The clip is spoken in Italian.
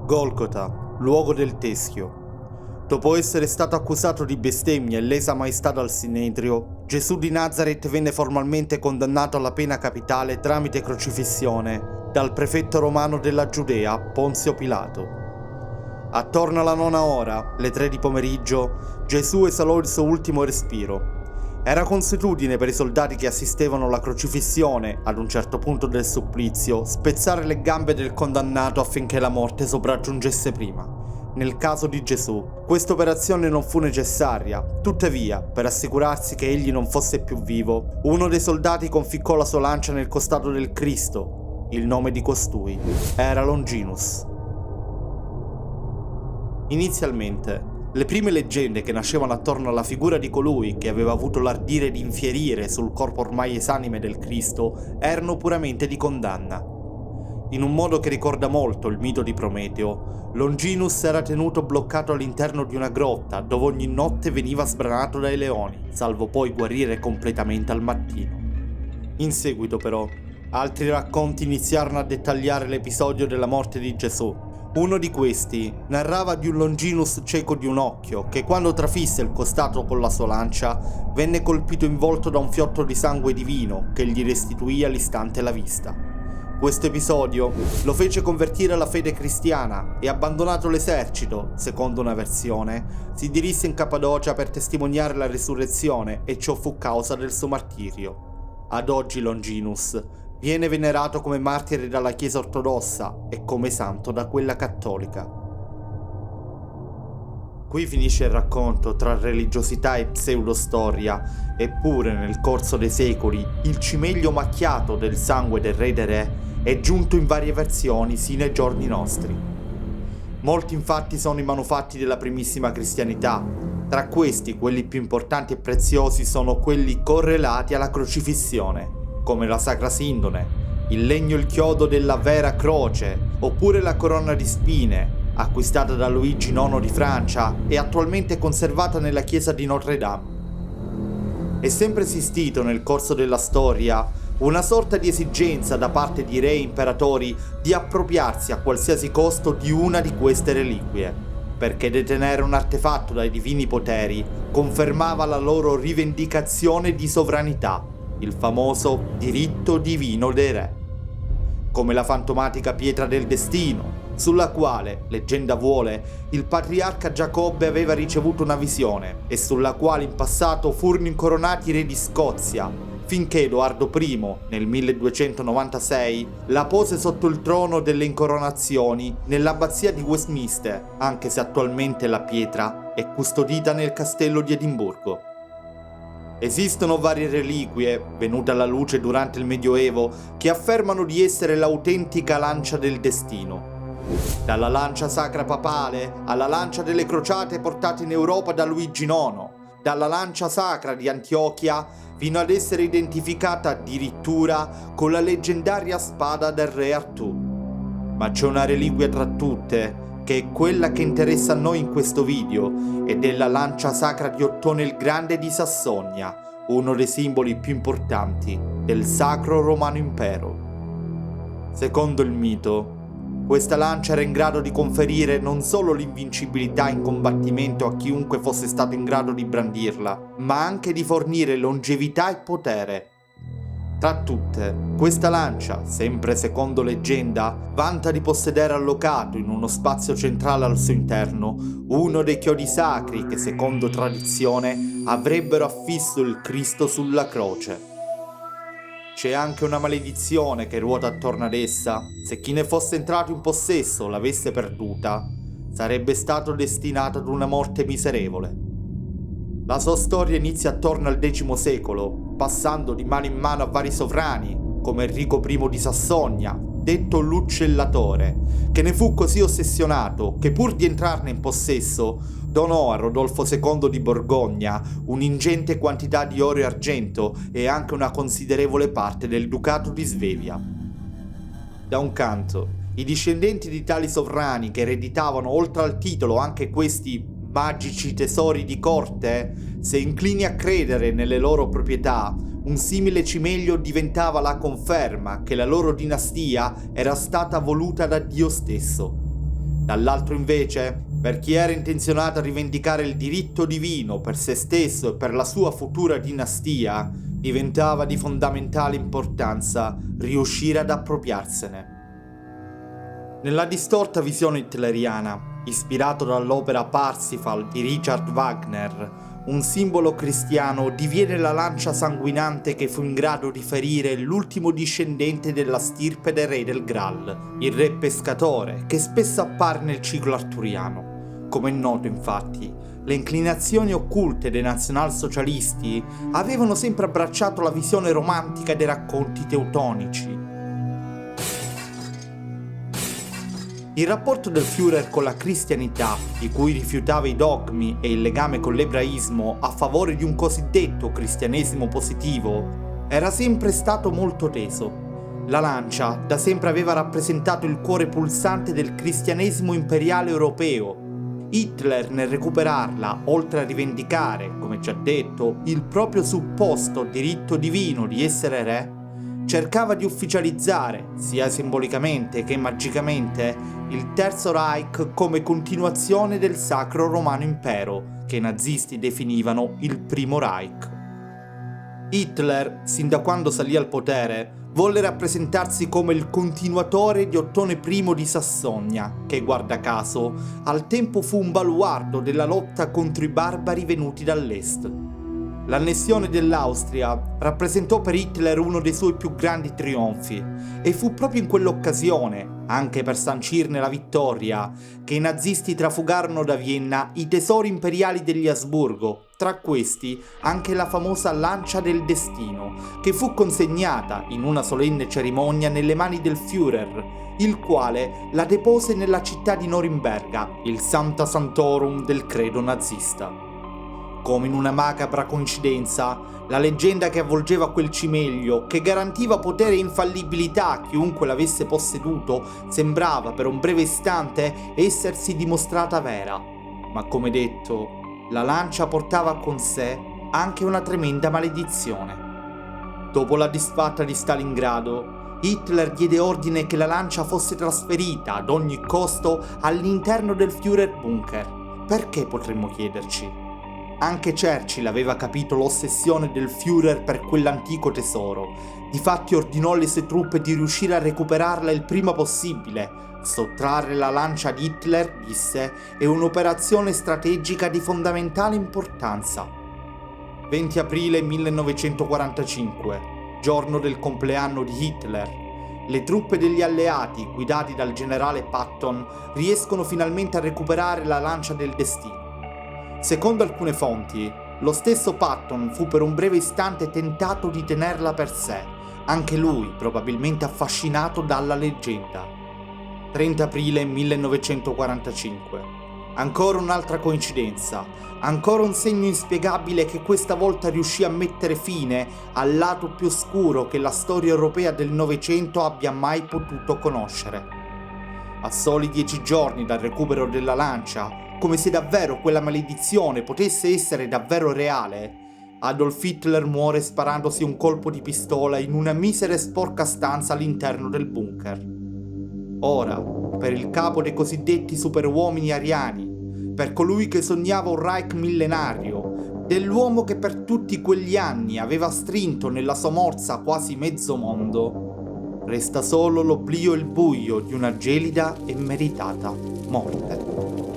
Golgota, luogo del teschio. Dopo essere stato accusato di bestemmia e lesa maestà dal Sinedrio, Gesù di Nazaret venne formalmente condannato alla pena capitale tramite crocifissione dal prefetto romano della Giudea, Ponzio Pilato. Attorno alla 9ª ora, le 3 di pomeriggio, Gesù esalò il suo ultimo respiro. Era consuetudine per i soldati che assistevano alla crocifissione, ad un certo punto del supplizio, spezzare le gambe del condannato affinché la morte sopraggiungesse prima. Nel caso di Gesù, questa operazione non fu necessaria, tuttavia, per assicurarsi che egli non fosse più vivo, uno dei soldati conficcò la sua lancia nel costato del Cristo. Il nome di costui era Longinus. Inizialmente, le prime leggende che nascevano attorno alla figura di colui che aveva avuto l'ardire di infierire sul corpo ormai esanime del Cristo erano puramente di condanna. In un modo che ricorda molto il mito di Prometeo, Longinus era tenuto bloccato all'interno di una grotta dove ogni notte veniva sbranato dai leoni, salvo poi guarire completamente al mattino. In seguito però, altri racconti iniziarono a dettagliare l'episodio della morte di Gesù. Uno di questi narrava di un Longinus cieco di un occhio che quando trafisse il costato con la sua lancia venne colpito in volto da un fiotto di sangue divino che gli restituì all'istante la vista. Questo episodio lo fece convertire alla fede cristiana e, abbandonato l'esercito, secondo una versione, si dirisse in Cappadocia per testimoniare la risurrezione e ciò fu causa del suo martirio. Ad oggi Longinus viene venerato come martire dalla Chiesa ortodossa e come santo da quella cattolica. Qui finisce il racconto tra religiosità e pseudostoria, eppure nel corso dei secoli il cimelio macchiato del sangue del re dei re è giunto in varie versioni sino ai giorni nostri. Molti infatti sono i manufatti della primissima cristianità. Tra questi, quelli più importanti e preziosi sono quelli correlati alla crocifissione, come la Sacra Sindone, il legno e il chiodo della vera croce, oppure la corona di spine, acquistata da Luigi IX di Francia e attualmente conservata nella chiesa di Notre Dame. È sempre esistito nel corso della storia una sorta di esigenza da parte di re e imperatori di appropriarsi a qualsiasi costo di una di queste reliquie, perché detenere un artefatto dai divini poteri confermava la loro rivendicazione di sovranità, il famoso diritto divino dei re. Come la fantomatica pietra del destino, sulla quale, leggenda vuole, il patriarca Giacobbe aveva ricevuto una visione e sulla quale in passato furono incoronati i re di Scozia, finché Edoardo I, nel 1296, la pose sotto il trono delle incoronazioni nell'abbazia di Westminster, anche se attualmente la pietra è custodita nel castello di Edimburgo. Esistono varie reliquie, venute alla luce durante il Medioevo, che affermano di essere l'autentica lancia del destino. Dalla lancia sacra papale alla lancia delle crociate portate in Europa da Luigi IX, dalla lancia sacra di Antiochia fino ad essere identificata addirittura con la leggendaria spada del re Artù. Ma c'è una reliquia tra tutte, che è quella che interessa a noi in questo video, ed è la lancia sacra di Ottone il Grande di Sassonia, uno dei simboli più importanti del Sacro Romano Impero. Secondo il mito, questa lancia era in grado di conferire non solo l'invincibilità in combattimento a chiunque fosse stato in grado di brandirla, ma anche di fornire longevità e potere. Tra tutte, questa lancia, sempre secondo leggenda, vanta di possedere allocato in uno spazio centrale al suo interno uno dei chiodi sacri che, secondo tradizione, avrebbero affisso il Cristo sulla croce. C'è anche una maledizione che ruota attorno ad essa. Se chi ne fosse entrato in possesso l'avesse perduta, sarebbe stato destinato ad una morte miserevole. La sua storia inizia attorno al X secolo, passando di mano in mano a vari sovrani, come Enrico I di Sassonia, detto l'Uccellatore, che ne fu così ossessionato che pur di entrarne in possesso, donò a Rodolfo II di Borgogna un'ingente quantità di oro e argento e anche una considerevole parte del Ducato di Svevia. Da un canto, i discendenti di tali sovrani che ereditavano oltre al titolo anche questi magici tesori di corte, se inclini a credere nelle loro proprietà, un simile cimelio diventava la conferma che la loro dinastia era stata voluta da Dio stesso. Dall'altro invece, per chi era intenzionato a rivendicare il diritto divino per se stesso e per la sua futura dinastia, diventava di fondamentale importanza riuscire ad appropriarsene. Nella distorta visione hitleriana, ispirato dall'opera Parsifal di Richard Wagner, un simbolo cristiano diviene la lancia sanguinante che fu in grado di ferire l'ultimo discendente della stirpe del re del Graal, il re pescatore, che spesso appare nel ciclo arturiano. Come è noto, infatti, le inclinazioni occulte dei nazionalsocialisti avevano sempre abbracciato la visione romantica dei racconti teutonici. Il rapporto del Führer con la cristianità, di cui rifiutava i dogmi e il legame con l'ebraismo a favore di un cosiddetto cristianesimo positivo, era sempre stato molto teso. La lancia da sempre aveva rappresentato il cuore pulsante del cristianesimo imperiale europeo. Hitler, nel recuperarla, oltre a rivendicare, come già detto, il proprio supposto diritto divino di essere re, cercava di ufficializzare, sia simbolicamente che magicamente, il Terzo Reich come continuazione del Sacro Romano Impero, che i nazisti definivano il Primo Reich. Hitler, sin da quando salì al potere, volle rappresentarsi come il continuatore di Ottone I di Sassonia, che, guarda caso, al tempo fu un baluardo della lotta contro i barbari venuti dall'est. L'annessione dell'Austria rappresentò per Hitler uno dei suoi più grandi trionfi e fu proprio in quell'occasione, anche per sancirne la vittoria, che i nazisti trafugarono da Vienna i tesori imperiali degli Asburgo, tra questi anche la famosa Lancia del Destino, che fu consegnata in una solenne cerimonia nelle mani del Führer, il quale la depose nella città di Norimberga, il Sancta Sanctorum del credo nazista. Come in una macabra coincidenza, la leggenda che avvolgeva quel cimelio, che garantiva potere e infallibilità a chiunque l'avesse posseduto, sembrava per un breve istante essersi dimostrata vera. Ma come detto, la lancia portava con sé anche una tremenda maledizione. Dopo la disfatta di Stalingrado, Hitler diede ordine che la lancia fosse trasferita ad ogni costo all'interno del Führer Bunker. Perché, potremmo chiederci? Anche Churchill aveva capito l'ossessione del Führer per quell'antico tesoro. Difatti ordinò alle sue truppe di riuscire a recuperarla il prima possibile. Sottrarre la lancia di Hitler, disse, è un'operazione strategica di fondamentale importanza. 20 aprile 1945, giorno del compleanno di Hitler. Le truppe degli alleati, guidati dal generale Patton, riescono finalmente a recuperare la lancia del destino. Secondo alcune fonti, lo stesso Patton fu per un breve istante tentato di tenerla per sé, anche lui probabilmente affascinato dalla leggenda. 30 aprile 1945. Ancora un'altra coincidenza, ancora un segno inspiegabile che questa volta riuscì a mettere fine al lato più oscuro che la storia europea del Novecento abbia mai potuto conoscere. A soli 10 giorni dal recupero della lancia, come se davvero quella maledizione potesse essere davvero reale, Adolf Hitler muore sparandosi un colpo di pistola in una misera e sporca stanza all'interno del bunker. Ora, per il capo dei cosiddetti superuomini ariani, per colui che sognava un Reich millenario, dell'uomo che per tutti quegli anni aveva strinto nella sua morsa quasi mezzo mondo, resta solo l'oblio e il buio di una gelida e meritata morte.